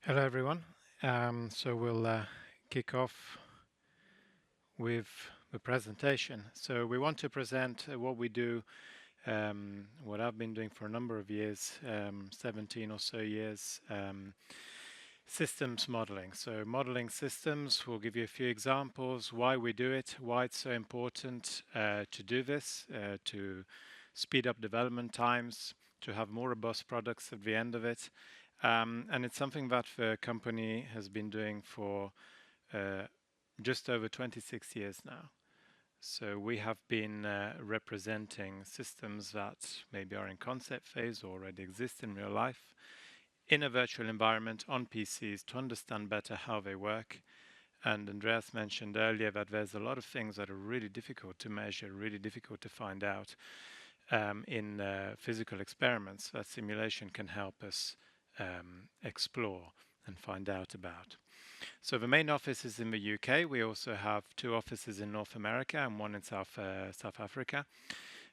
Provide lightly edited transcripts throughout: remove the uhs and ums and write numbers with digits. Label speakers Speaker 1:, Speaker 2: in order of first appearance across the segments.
Speaker 1: Hello, everyone. So we'll kick off with the presentation. So we want to present what we do, what I've been doing for a number of years, 17 or so years, systems modeling. So modeling systems, we'll give you a few examples, why we do it, why it's so important to do this, to speed up development times, to have more robust products at the end of it. And it's something that the company has been doing for uh, just over 26 years now. So we have been representing systems that maybe are in concept phase or already exist in real life in a virtual environment on PCs to understand better how they work. And Andreas mentioned earlier that there's a lot of things that are really difficult to measure, really difficult to find out in physical experiments that simulation can help us explore and find out about. So the main office is in the UK. We also have two offices in North America and one in South Africa.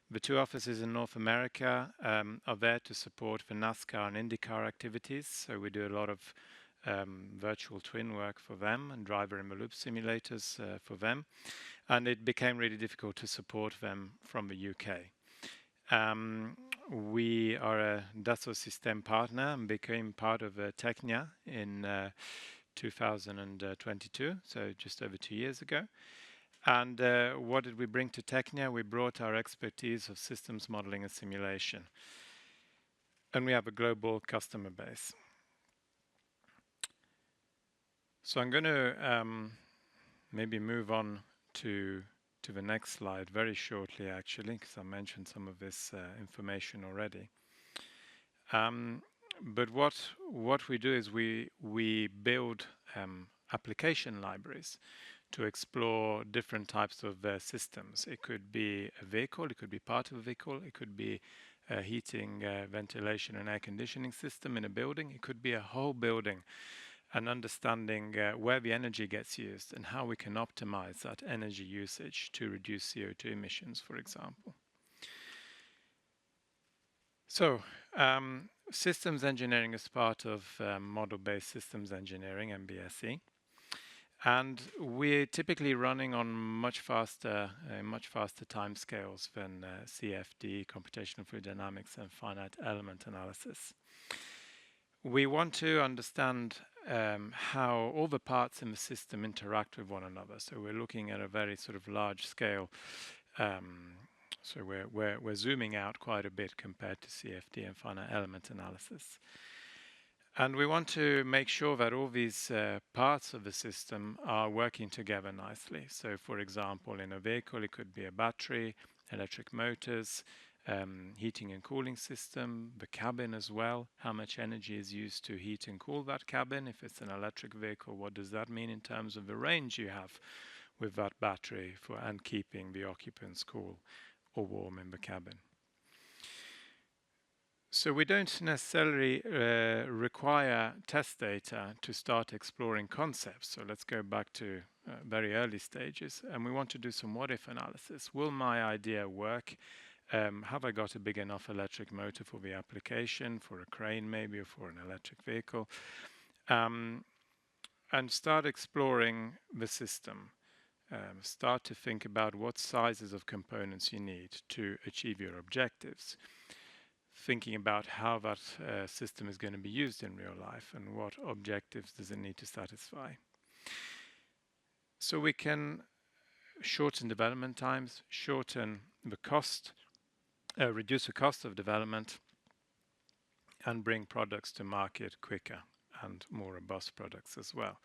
Speaker 1: The two offices in North America are there to support the NASCAR and IndyCar activities. So we do a lot of virtual twin work for them and driver in the loop simulators for them. And it became really difficult to support them from the UK. We are a Dassault Systèmes partner and became part of Technia in 2022, so just over 2 years ago. And what did we bring to Technia? We brought our expertise of systems modeling and simulation. And we have a global customer base. So I'm going to maybe move on to the next slide very shortly, actually, because I mentioned some of this information already. But what we do is we build application libraries to explore different types of systems. It could be a vehicle, it could be part of a vehicle, it could be a heating, ventilation, and air conditioning system in a building. It could be a whole building, and understanding where the energy gets used and how we can optimize that energy usage to reduce CO2 emissions, for example. So, systems engineering is part of model-based systems engineering, MBSE. And we're typically running on much faster timescales than CFD, computational fluid dynamics, and finite element analysis. We want to understand how all the parts in the system interact with one another. So we're looking at a very sort of large scale. So we're zooming out quite a bit compared to CFD and finite element analysis. And we want to make sure that all these parts of the system are working together nicely. So for example, in a vehicle, it could be a battery, electric motors, heating and cooling system, the cabin as well. How much energy is used to heat and cool that cabin? If it's an electric vehicle, what does that mean in terms of the range you have with that battery for and keeping the occupants cool or warm in the cabin? So we don't necessarily require test data to start exploring concepts. So let's go back to very early stages, and we want to do some what-if analysis. Will my idea work? Have I got a big enough electric motor for the application, for a crane maybe, or for an electric vehicle? And start exploring the system. Start to think about what sizes of components you need to achieve your objectives. Thinking about how that system is going to be used in real life and what objectives does it need to satisfy. So we can shorten development times, shorten the cost, reduce the cost of development, and bring products to market quicker and more robust products as well.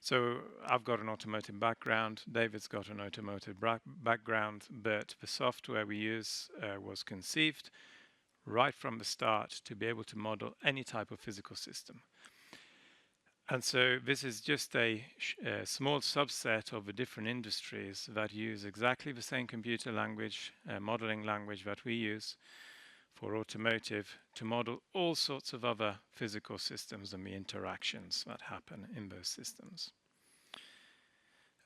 Speaker 1: So I've got an automotive background, David's got an automotive background, but the software we use was conceived right from the start to be able to model any type of physical system. And so this is just a small subset of the different industries that use exactly the same computer language, modeling language that we use for automotive to model all sorts of other physical systems and the interactions that happen in those systems.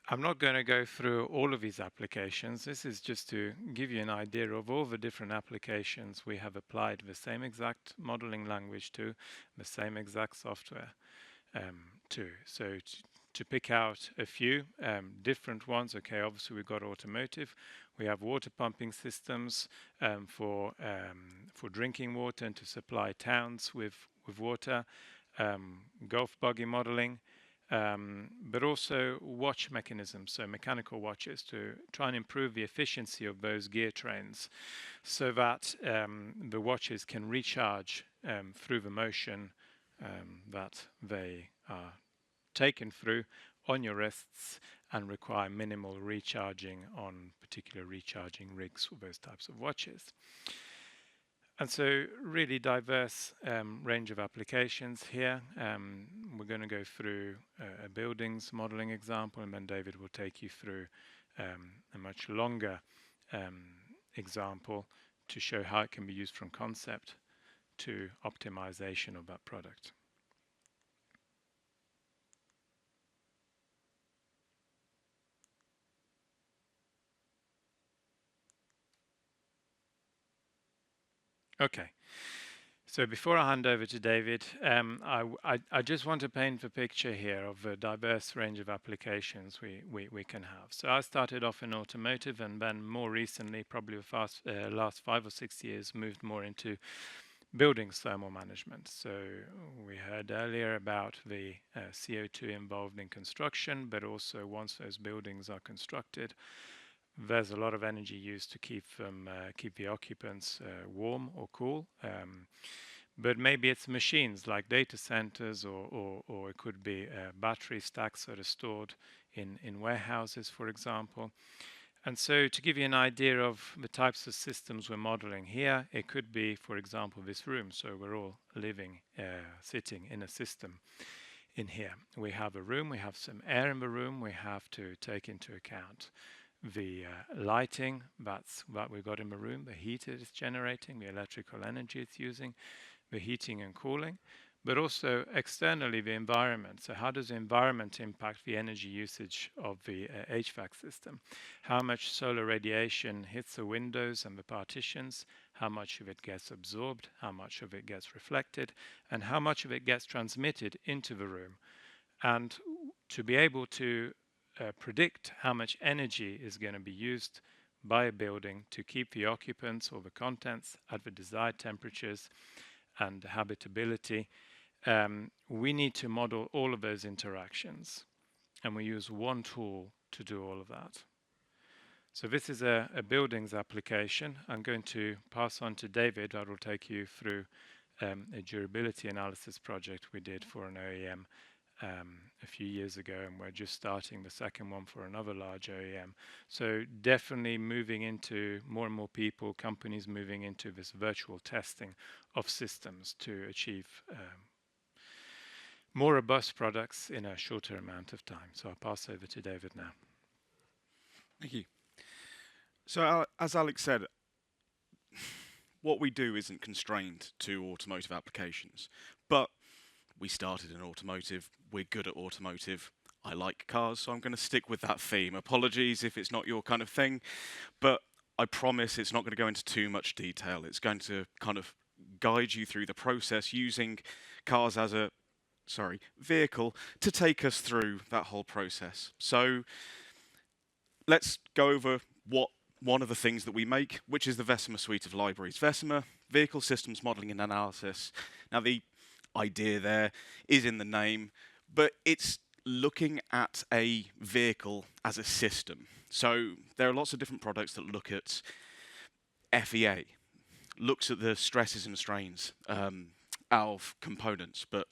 Speaker 1: I'm not going to go through all of these applications. This is just to give you an idea of all the different applications we have applied the same exact modeling language to, the same exact software. too. So to pick out a few different ones, okay, obviously we've got automotive. We have water pumping systems for drinking water and to supply towns with water, golf buggy modeling, but also watch mechanisms, so mechanical watches to try and improve the efficiency of those gear trains so that the watches can recharge through the motion that they are taken through on your wrists and require minimal recharging on particular recharging rigs for those types of watches. And so really diverse range of applications here. We're going to go through a buildings modeling example, and then David will take you through a much longer example to show how it can be used from concept to optimization of that product. Okay. So before I hand over to David, I just want to paint the picture here of a diverse range of applications we can have. So I started off in automotive, and then more recently, probably the last 5 or 6 years, moved more into buildings thermal management. So we heard earlier about the CO2 involved in construction, but also once those buildings are constructed, there's a lot of energy used to keep the occupants warm or cool. But maybe it's machines like data centers, or it could be battery stacks that are stored in warehouses, for example. And so to give you an idea of the types of systems we're modeling here, it could be, for example, this room. So we're all living, sitting in a system in here. We have a room, we have some air in the room, we have to take into account the lighting that we've got in the room, the heat it is generating, the electrical energy it's using, the heating and cooling, but also externally the environment. So how does the environment impact the energy usage of the HVAC system? How much solar radiation hits the windows and the partitions? How much of it gets absorbed? How much of it gets reflected? And how much of it gets transmitted into the room? And to be able to predict how much energy is going to be used by a building to keep the occupants or the contents at the desired temperatures and habitability, we need to model all of those interactions, and we use one tool to do all of that. So this is a buildings application. I'm going to pass on to David, that will take you through a durability analysis project we did for an OEM a few years ago, and we're just starting the second one for another large OEM. So definitely moving into more and more people, companies moving into this virtual testing of systems to achieve more robust products in a shorter amount of time. So I'll pass over to David now.
Speaker 2: Thank you. So as Alex said, what we do isn't constrained to automotive applications, but we started in automotive, we're good at automotive. I like cars, so I'm going to stick with that theme. Apologies if it's not your kind of thing, but I promise it's not going to go into too much detail. It's going to kind of guide you through the process using cars as a vehicle to take us through that whole process. So let's go over one of the things that we make, which is the Vesima suite of libraries. Vesima, Vehicle Systems Modeling and Analysis. Now the idea there is in the name, but it's looking at a vehicle as a system. So there are lots of different products that look at FEA, looks at the stresses and strains of components, but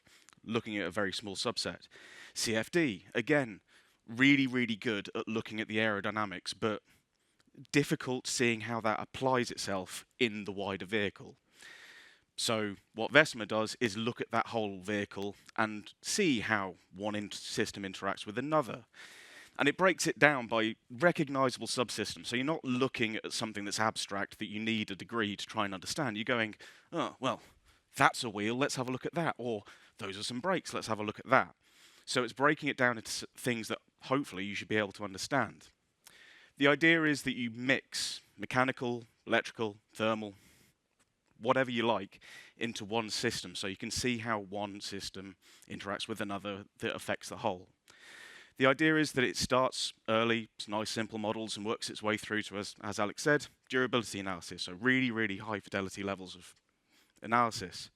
Speaker 2: looking at a very small subset. CFD, again, really, really good at looking at the aerodynamics, but difficult seeing how that applies itself in the wider vehicle. So what Vesima does is look at that whole vehicle and see how one system interacts with another. And it breaks it down by recognizable subsystems. So you're not looking at something that's abstract that you need a degree to try and understand. You're going, oh, well, that's a wheel, let's have a look at that. Or those are some brakes, let's have a look at that. So it's breaking it down into things that hopefully you should be able to understand. The idea is that you mix mechanical, electrical, thermal, whatever you like, into one system so you can see how one system interacts with another that affects the whole. The idea is that it starts early, it's nice simple models, and works its way through to, as Alex said, durability analysis, so really, really high fidelity levels of analysis.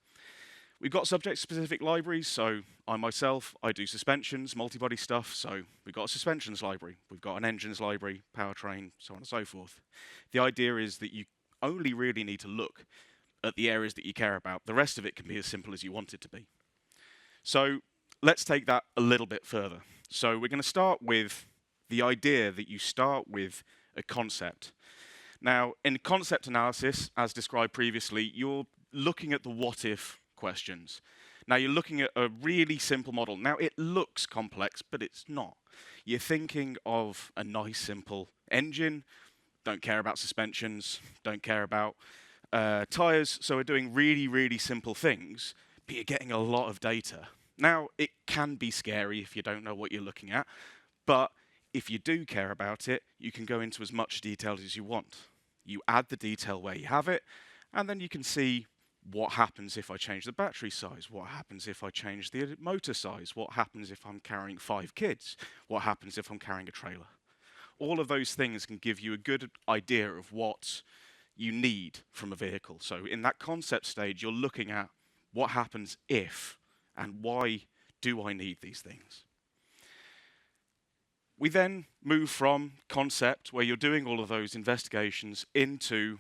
Speaker 2: We've got subject-specific libraries, so I do suspensions, multi-body stuff, so we've got a suspensions library, we've got an engines library, powertrain, so on and so forth. The idea is that you only really need to look at the areas that you care about. The rest of it can be as simple as you want it to be. So let's take that a little bit further. So we're going to start with the idea that you start with a concept. Now, in concept analysis, as described previously, you're looking at the what-if questions. Now, you're looking at a really simple model. Now, it looks complex, but it's not. You're thinking of a nice, simple engine, don't care about suspensions, don't care about tires, so we're doing really, really simple things, but you're getting a lot of data. Now, it can be scary if you don't know what you're looking at, but if you do care about it, you can go into as much detail as you want. You add the detail where you have it, and then you can see what happens if I change the battery size, what happens if I change the motor size, what happens if I'm carrying 5 kids, what happens if I'm carrying a trailer. All of those things can give you a good idea of what you need from a vehicle. So in that concept stage, you're looking at what happens if, and why do I need these things. We then move from concept, where you're doing all of those investigations, into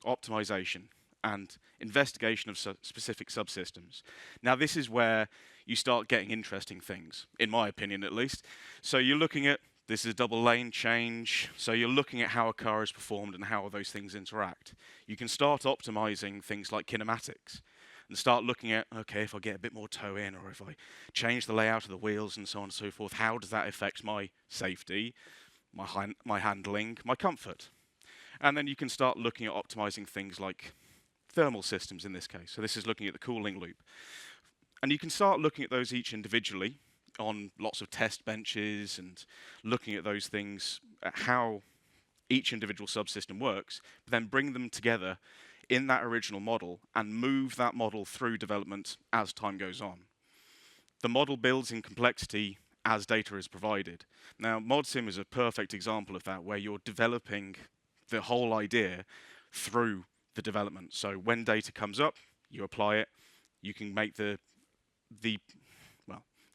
Speaker 2: optimization and investigation of specific subsystems. Now, this is where you start getting interesting things, in my opinion at least. So you're looking at, this is a double lane change, so you're looking at how a car is performed and how those things interact. You can start optimizing things like kinematics and start looking at, okay, if I get a bit more toe in, or if I change the layout of the wheels and so on and so forth, how does that affect my safety, my handling, my comfort? And then you can start looking at optimizing things like thermal systems in this case. So this is looking at the cooling loop. And you can start looking at those each individually on lots of test benches and looking at those things, at how each individual subsystem works, but then bring them together in that original model and move that model through development as time goes on. The model builds in complexity as data is provided. Now, ModSim is a perfect example of that, where you're developing the whole idea through the development. So when data comes up, you apply it, you can make the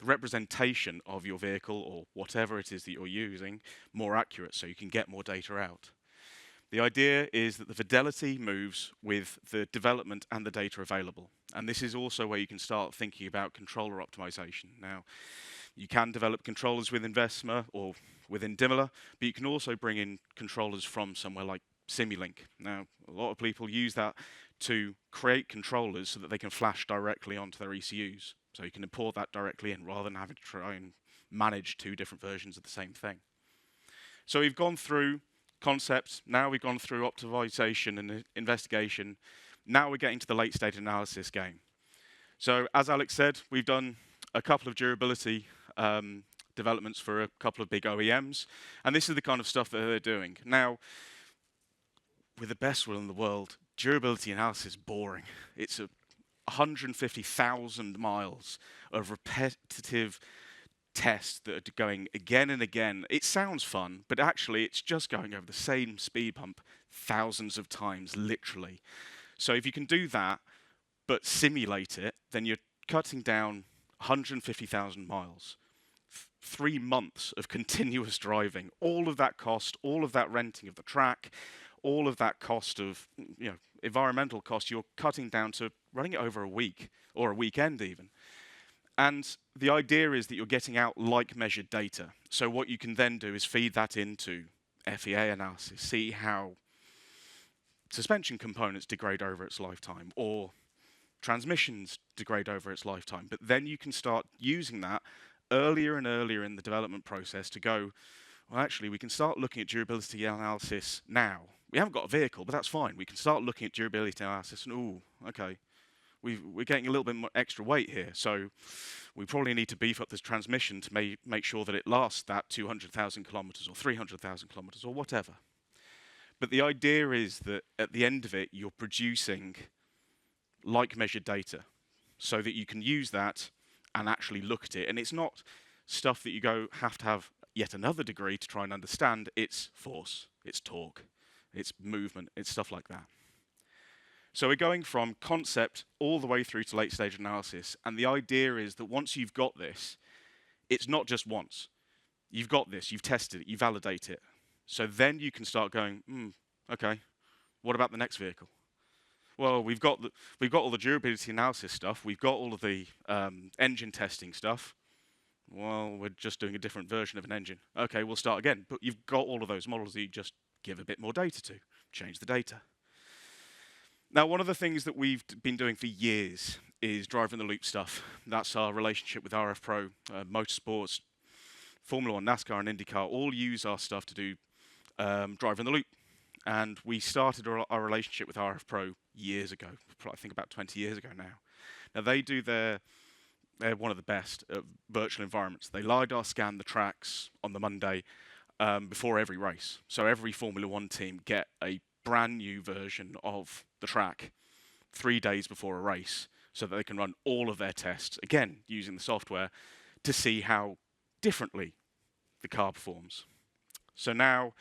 Speaker 2: representation of your vehicle or whatever it is that you're using more accurate, so you can get more data out. The idea is that the fidelity moves with the development and the data available. And this is also where you can start thinking about controller optimization. Now, you can develop controllers within Vesma or within Dimela, but you can also bring in controllers from somewhere like Simulink. Now, a lot of people use that to create controllers so that they can flash directly onto their ECUs. So you can import that directly in rather than having to try and manage 2 different versions of the same thing. So we've gone through concepts, now we've gone through optimization and investigation. Now we're getting to the late stage analysis game. So as Alex said, we've done a couple of durability developments for a couple of big OEMs, and this is the kind of stuff that they're doing. Now, with the best will in the world, durability analysis is boring. It's 150,000 miles of repetitive tests that are going again and again. It sounds fun, but actually it's just going over the same speed bump thousands of times, literally. So if you can do that, but simulate it, then you're cutting down 150,000 miles. 3 months of continuous driving, all of that cost, all of that renting of the track, all of that cost of environmental cost, you're cutting down to running it over a week or a weekend even. And the idea is that you're getting out like measured data. So what you can then do is feed that into FEA analysis, see how suspension components degrade over its lifetime or transmissions degrade over its lifetime. But then you can start using that earlier and earlier in the development process to go, well, actually, we can start looking at durability analysis now. We haven't got a vehicle, but that's fine. We can start looking at durability analysis and, ooh, okay, we're getting a little bit more extra weight here. So we probably need to beef up this transmission to make sure that it lasts that 200,000 kilometers or 300,000 kilometers or whatever. But the idea is that at the end of it, you're producing like measured data, so that you can use that and actually look at it. And it's not stuff that you have to have yet another degree to try and understand. It's force, it's torque, it's movement, it's stuff like that. So we're going from concept all the way through to late stage analysis. And the idea is that once you've got this, it's not just once. You've got this, you've tested it, you validate it. So then you can start going, okay, what about the next vehicle? Well, we've got all the durability analysis stuff. We've got all of the engine testing stuff. Well, we're just doing a different version of an engine. Okay, we'll start again. But you've got all of those models that you just give a bit more data to. Change the data. Now, one of the things that we've been doing for years is driving the loop stuff. That's our relationship with RF Pro, motorsports, Formula One, NASCAR, and IndyCar all use our stuff to do driving the loop. And we started our relationship with RF Pro years ago, I think about 20 years ago now. Now, they're one of the best at virtual environments. They LiDAR scan the tracks on the Monday before every race. So every Formula One team get a brand new version of the track 3 days before a race so that they can run all of their tests, again, using the software to see how differently the car performs. So now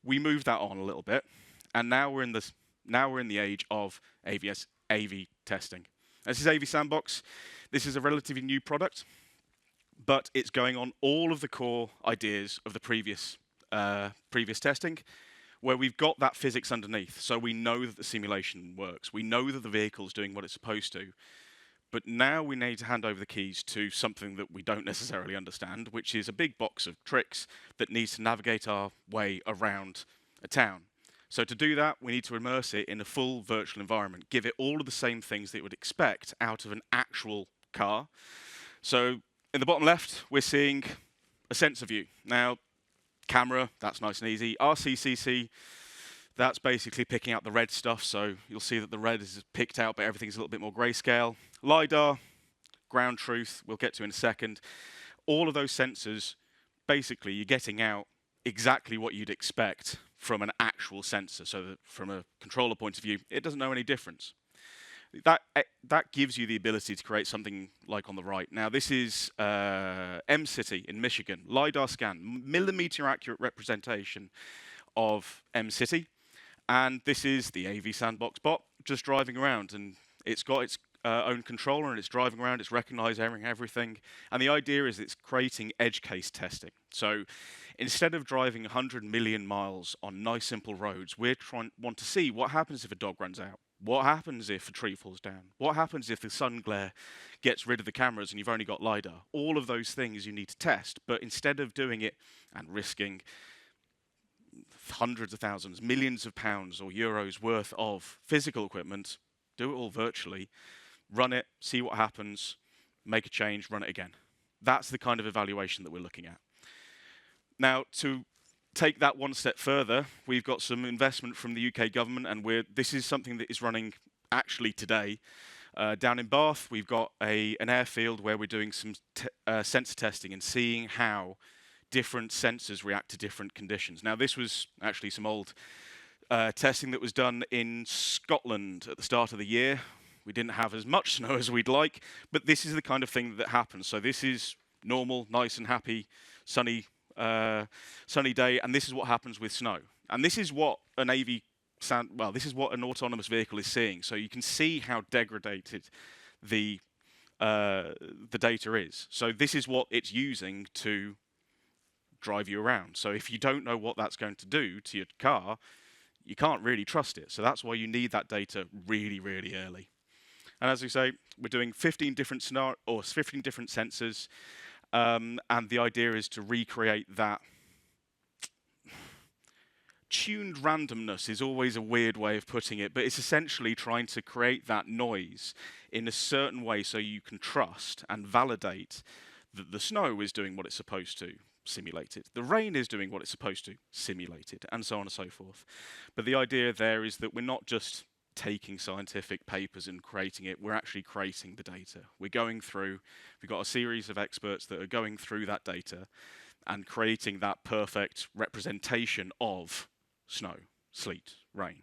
Speaker 2: we moved that on a little bit, and now we're in the age of AV testing. This is AV Sandbox. This is a relatively new product, but it's going on all of the core ideas of the previous testing, where we've got that physics underneath, so we know that the simulation works. We know that the vehicle's doing what it's supposed to. But now we need to hand over the keys to something that we don't necessarily understand, which is a big box of tricks that needs to navigate our way around a town. So to do that, we need to immerse it in a full virtual environment, give it all of the same things that it would expect out of an actual car. So in the bottom left, we're seeing a sensor view. Now, camera, that's nice and easy. RCCC, that's basically picking out the red stuff, so you'll see that the red is picked out, but everything's a little bit more grayscale. LiDAR, ground truth, we'll get to in a second. All of those sensors, basically, you're getting out exactly what you'd expect from an actual sensor, so that from a controller point of view, it doesn't know any difference. That gives you the ability to create something like on the right. Now, this is M-City in Michigan, LiDAR scan, millimeter accurate representation of M-City. And this is the AV Sandbox bot just driving around, and it's got its own controller, and it's driving around, it's recognizing everything. And the idea is it's creating edge case testing. So instead of driving 100 million miles on nice, simple roads, we want to see what happens if a dog runs out. What happens if a tree falls down? What happens if the sun glare gets rid of the cameras and you've only got LiDAR? All of those things you need to test, but instead of doing it and risking hundreds of thousands, millions of pounds or euros worth of physical equipment, do it all virtually, run it, see what happens, make a change, run it again. That's the kind of evaluation that we're looking at. Now, to take that one step further, we've got some investment from the UK government, and this is something that is running actually today. Down in Bath, we've got an airfield where we're doing some sensor testing and seeing how different sensors react to different conditions. Now, this was actually some old testing that was done in Scotland at the start of the year. We didn't have as much snow as we'd like, but this is the kind of thing that happens. So this is normal, nice and happy, sunny day, and this is what happens with snow. And this is what this is what an autonomous vehicle is seeing. So you can see how degraded the data is. So this is what it's using to drive you around. So if you don't know what that's going to do to your car, you can't really trust it. So that's why you need that data really, really early. And as we say, we're doing 15 different 15 different sensors, and the idea is to recreate that. Tuned randomness is always a weird way of putting it, but it's essentially trying to create that noise in a certain way so you can trust and validate that the snow is doing what it's supposed to, simulate it. The rain is doing what it's supposed to, simulate it, and so on and so forth. But the idea there is that we're not just taking scientific papers and creating it, we're actually creating the data. We've got a series of experts that are going through that data and creating that perfect representation of snow, sleet, rain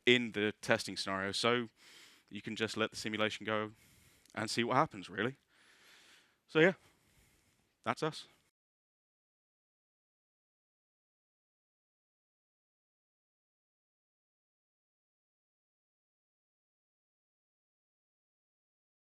Speaker 2: in the testing scenario. So you can just let the simulation go and see what happens, really. So yeah, that's us.